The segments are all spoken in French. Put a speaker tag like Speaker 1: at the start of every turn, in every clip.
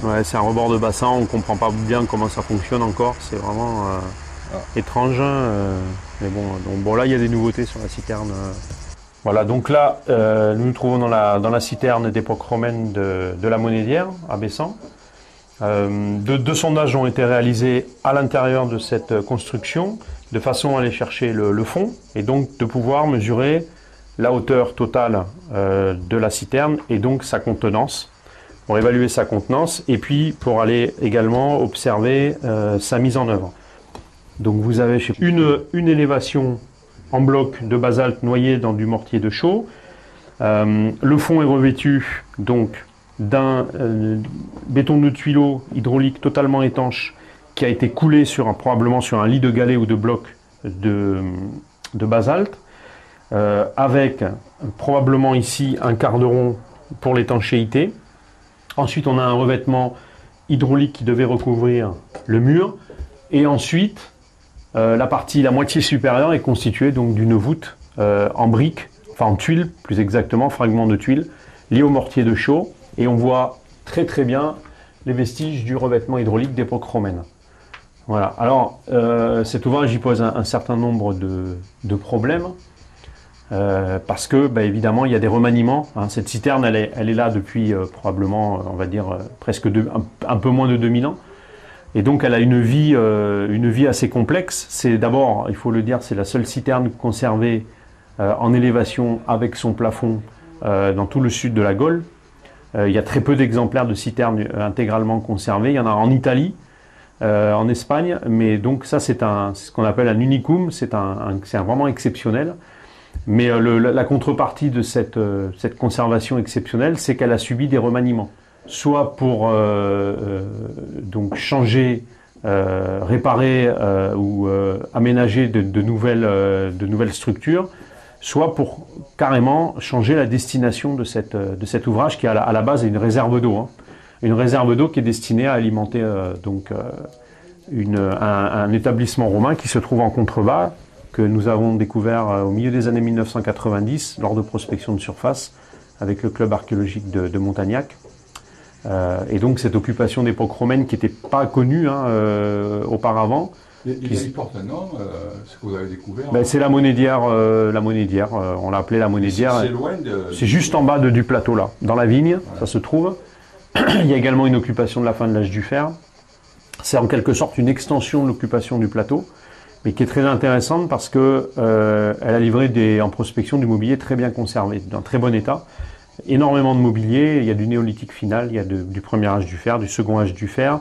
Speaker 1: Ouais, c'est un rebord de bassin, on ne comprend pas bien comment ça fonctionne encore, c'est vraiment étrange. Mais bon, donc, bon, là il y a des nouveautés sur la citerne. Voilà, donc là nous nous trouvons dans la citerne d'époque romaine de la Monédière à Bessan. Deux sondages ont été réalisés à l'intérieur de cette construction de façon à aller chercher le fond et donc de pouvoir mesurer la hauteur totale de la citerne et donc sa contenance, pour évaluer sa contenance et puis pour aller également observer sa mise en œuvre. Donc vous avez une élévation en bloc de basalte noyé dans du mortier de chaux. Le fond est revêtu donc d'un béton de tuileau hydraulique totalement étanche qui a été coulé probablement sur un lit de galets ou de bloc de basalte, avec probablement ici un quart de rond pour l'étanchéité. Ensuite, on a un revêtement hydraulique qui devait recouvrir le mur. Et ensuite, la moitié supérieure est constituée donc d'une voûte en briques, enfin en tuiles plus exactement, fragments de tuiles, liés au mortier de chaux. Et on voit très très bien les vestiges du revêtement hydraulique d'époque romaine. Voilà. Alors, cet ouvrage y pose un certain nombre de problèmes. Parce que, évidemment, il y a des remaniements. Hein. Cette citerne, elle est là depuis probablement, on va dire, presque un peu moins de 2000 ans. Et donc, elle a une vie assez complexe. C'est d'abord, il faut le dire, c'est la seule citerne conservée en élévation avec son plafond dans tout le sud de la Gaule. Il y a très peu d'exemplaires de citernes intégralement conservées. Il y en a en Italie, en Espagne, mais donc ça, c'est ce qu'on appelle un unicum. C'est vraiment exceptionnel. Mais la contrepartie de cette conservation exceptionnelle, c'est qu'elle a subi des remaniements, soit pour donc changer, réparer ou aménager de nouvelles structures, soit pour carrément changer la destination de cet ouvrage qui à la base est une réserve d'eau, hein. Une réserve d'eau qui est destinée à alimenter un établissement romain qui se trouve en contrebas, que nous avons découvert au milieu des années 1990 lors de prospection de surface avec le club archéologique de Montagnac. Et donc cette occupation d'époque romaine qui n'était pas connue auparavant.
Speaker 2: Il porte un nom, ce que vous avez découvert.
Speaker 1: C'est la Monédière, on l'a appelée la Monédière.
Speaker 2: C'est loin
Speaker 1: C'est juste en bas du plateau là, dans la vigne, ouais. Ça se trouve. Il y a également une occupation de la fin de l'âge du fer. C'est en quelque sorte une extension de l'occupation du plateau, mais qui est très intéressante parce que elle a livré en prospection du mobilier très bien conservé, d'un très bon état. Énormément de mobilier, il y a du néolithique final, il y a du premier âge du fer, du second âge du fer,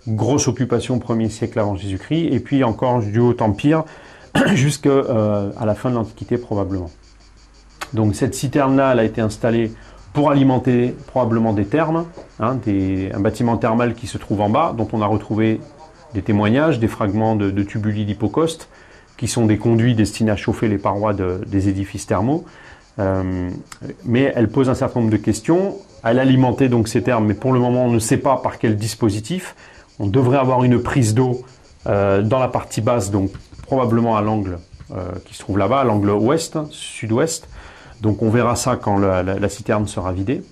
Speaker 1: grosse occupation 1er siècle avant Jésus-Christ, et puis encore du Haut Empire jusqu'à la fin de l'Antiquité probablement. Donc cette citerne-là, elle a été installée pour alimenter probablement des thermes, hein, un bâtiment thermal qui se trouve en bas, dont on a retrouvé des témoignages, des fragments de tubuli d'hypocauste, qui sont des conduits destinés à chauffer les parois des édifices thermaux. Mais elle pose un certain nombre de questions. Elle alimentait donc ces thermes, mais pour le moment, on ne sait pas par quel dispositif. On devrait avoir une prise d'eau dans la partie basse, donc probablement à l'angle qui se trouve là-bas, à l'angle ouest, sud-ouest. Donc on verra ça quand la citerne sera vidée.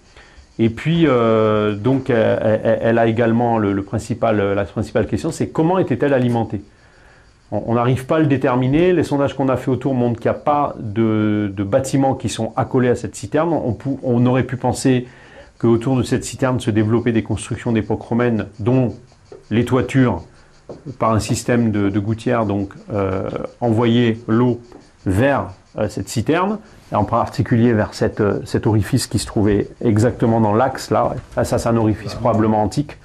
Speaker 1: Et puis, donc, elle a également la principale question, c'est comment était-elle alimentée? On n'arrive pas à le déterminer. Les sondages qu'on a fait autour montrent qu'il n'y a pas de bâtiments qui sont accolés à cette citerne. On aurait pu penser qu'autour de cette citerne se développaient des constructions d'époque romaine, dont les toitures, par un système de gouttières, donc envoyaient l'eau vers cette citerne, et en particulier vers cet orifice qui se trouvait exactement dans l'axe, là. Là, ça, c'est un orifice probablement antique,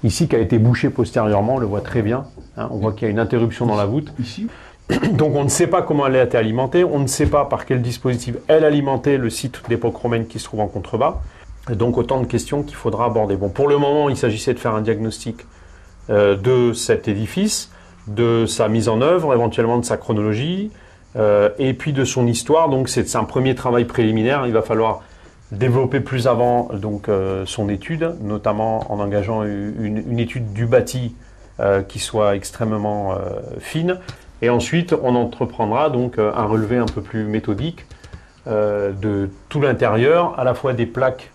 Speaker 1: ici, qui a été bouché postérieurement, on le voit très bien. Hein, on voit qu'il y a une interruption dans la voûte.
Speaker 2: Ici.
Speaker 1: Donc on ne sait pas comment elle a été alimentée, on ne sait pas par quel dispositif elle alimentait le site d'époque romaine qui se trouve en contrebas. Et donc autant de questions qu'il faudra aborder. Bon, pour le moment, il s'agissait de faire un diagnostic de cet édifice, de sa mise en œuvre, éventuellement de sa chronologie, et puis de son histoire. Donc c'est un premier travail préliminaire. Il va falloir développer plus avant donc son étude, notamment en engageant une étude du bâti qui soit extrêmement fine. Et ensuite, on entreprendra donc un relevé un peu plus méthodique de tout l'intérieur, à la fois des plaques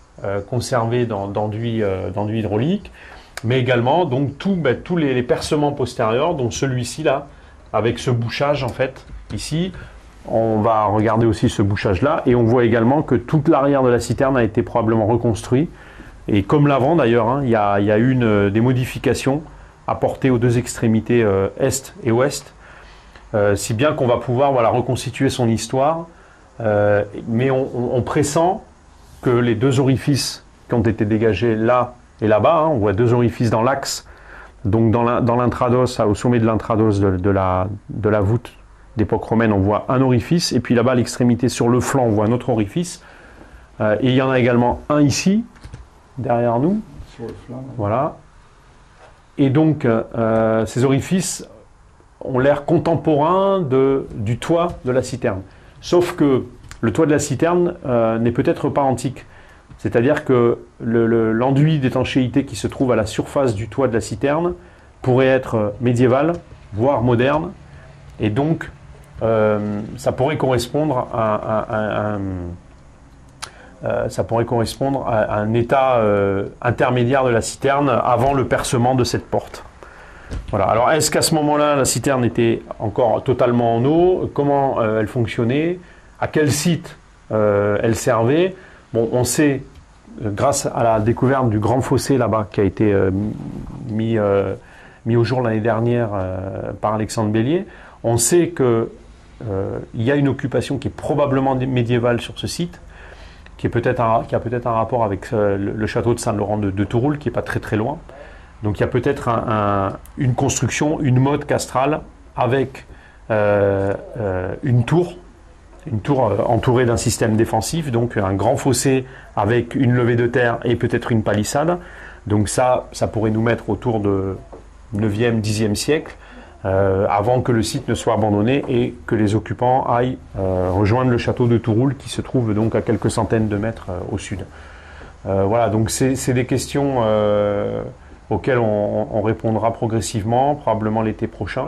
Speaker 1: conservées d'enduit hydraulique, mais également donc tous les percements postérieurs, donc celui-ci là, avec ce bouchage en fait, ici. On va regarder aussi ce bouchage-là et on voit également que toute l'arrière de la citerne a été probablement reconstruit. Et comme l'avant d'ailleurs, hein, il y a eu des modifications apportées aux deux extrémités est et ouest, si bien qu'on va pouvoir voilà, reconstituer son histoire. Mais on pressent que les deux orifices qui ont été dégagés là et là-bas, hein, on voit deux orifices dans l'axe, donc dans l'intrados, au sommet de l'intrados de la voûte d'époque romaine, on voit un orifice, et puis là-bas à l'extrémité sur le flanc, on voit un autre orifice. Et il y en a également un ici, derrière nous.
Speaker 2: Sur le flanc.
Speaker 1: Voilà. Et donc, ces orifices ont l'air contemporains du toit de la citerne. Sauf que le toit de la citerne n'est peut-être pas antique. C'est-à-dire que l'enduit d'étanchéité qui se trouve à la surface du toit de la citerne pourrait être médiéval, voire moderne. Et donc, ça pourrait correspondre à un état intermédiaire de la citerne avant le percement de cette porte. Voilà. Alors, est-ce qu'à ce moment-là, la citerne était encore totalement en eau? Comment elle fonctionnait? À quel site elle servait? Bon, on sait, grâce à la découverte du grand fossé là-bas, qui a été mis au jour l'année dernière par Alexandre Bellier, on sait que il y a une occupation qui est probablement médiévale sur ce site, qui a peut-être un rapport avec le château de Saint-Laurent de Touroul, qui n'est pas très très loin. Donc il y a peut-être une construction, une motte castrale avec une tour entourée d'un système défensif, donc un grand fossé avec une levée de terre et peut-être une palissade. Donc ça pourrait nous mettre autour de 9e, 10e siècle, avant que le site ne soit abandonné et que les occupants aillent rejoindre le château de Touroul, qui se trouve donc à quelques centaines de mètres au sud. Voilà, donc c'est des questions auxquelles on répondra progressivement, probablement l'été prochain.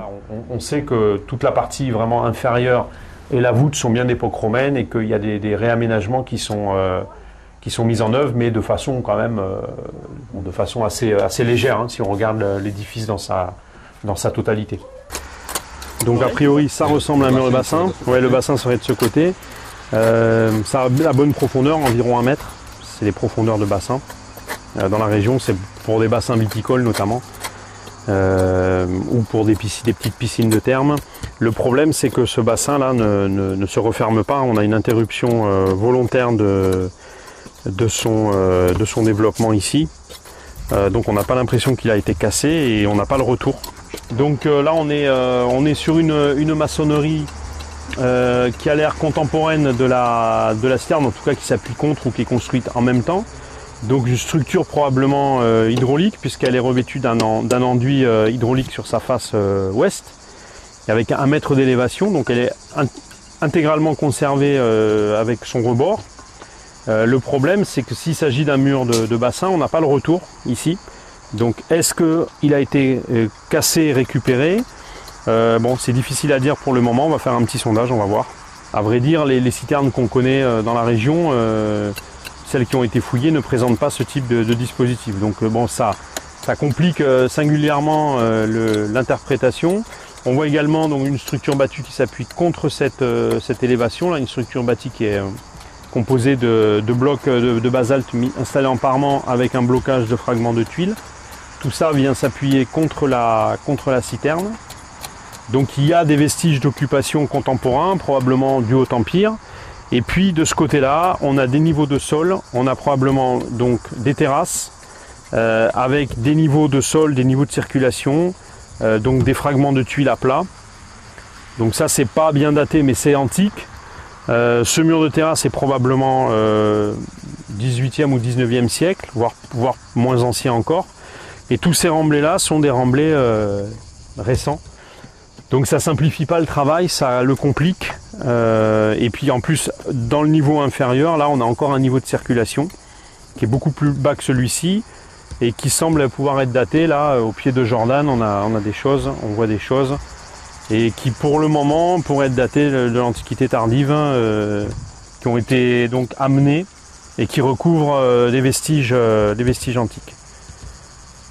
Speaker 1: On sait que toute la partie vraiment inférieure et la voûte sont bien d'époque romaine et qu'il y a des réaménagements qui sont mis en œuvre, mais de façon quand même de façon assez légère, hein, si on regarde l'édifice dans sa totalité. Donc a priori ça ressemble à un mur de bassin. Ouais, le bassin serait de ce côté. Ça a la bonne profondeur, environ 1 mètre. C'est les profondeurs de bassin. Dans la région, c'est pour des bassins viticoles notamment, ou pour des petites piscines de thermes. Le problème, c'est que ce bassin-là ne se referme pas. On a une interruption volontaire de son développement ici. Donc on n'a pas l'impression qu'il a été cassé et on n'a pas le retour. Donc là on est sur une maçonnerie qui a l'air contemporaine de la citerne, en tout cas qui s'appuie contre ou qui est construite en même temps. Donc une structure probablement hydraulique, puisqu'elle est revêtue d'un enduit hydraulique sur sa face ouest, avec 1 mètre d'élévation, donc elle est intégralement conservée avec son rebord. Le problème, c'est que s'il s'agit d'un mur de bassin, on n'a pas le retour ici. Donc est-ce qu'il a été cassé et récupéré? Bon, c'est difficile à dire pour le moment, on va faire un petit sondage, on va voir. À vrai dire, les citernes qu'on connaît dans la région, celles qui ont été fouillées, ne présentent pas ce type de dispositif. Donc bon, ça complique singulièrement l'interprétation. On voit également donc, une structure battue qui s'appuie contre cette élévation, là, une structure bâtie qui est composée de blocs de basalte installés en parement avec un blocage de fragments de tuiles. Tout ça vient s'appuyer contre la citerne. Donc il y a des vestiges d'occupation contemporains, probablement du Haut Empire. Et puis de ce côté-là, on a des niveaux de sol, on a probablement donc des terrasses avec des niveaux de sol, des niveaux de circulation, donc des fragments de tuiles à plat. Donc ça c'est pas bien daté mais c'est antique. Ce mur de terrasse est probablement 18e ou 19e siècle, voire moins ancien encore. Et tous ces remblais-là sont des remblais récents. Donc ça simplifie pas le travail, ça le complique. Et puis en plus, dans le niveau inférieur, là on a encore un niveau de circulation qui est beaucoup plus bas que celui-ci et qui semble pouvoir être daté. Là, au pied de Jordan, on a des choses, on voit des choses. Et qui pour le moment pourraient être datées de l'Antiquité tardive, qui ont été donc amenées et qui recouvrent des vestiges antiques.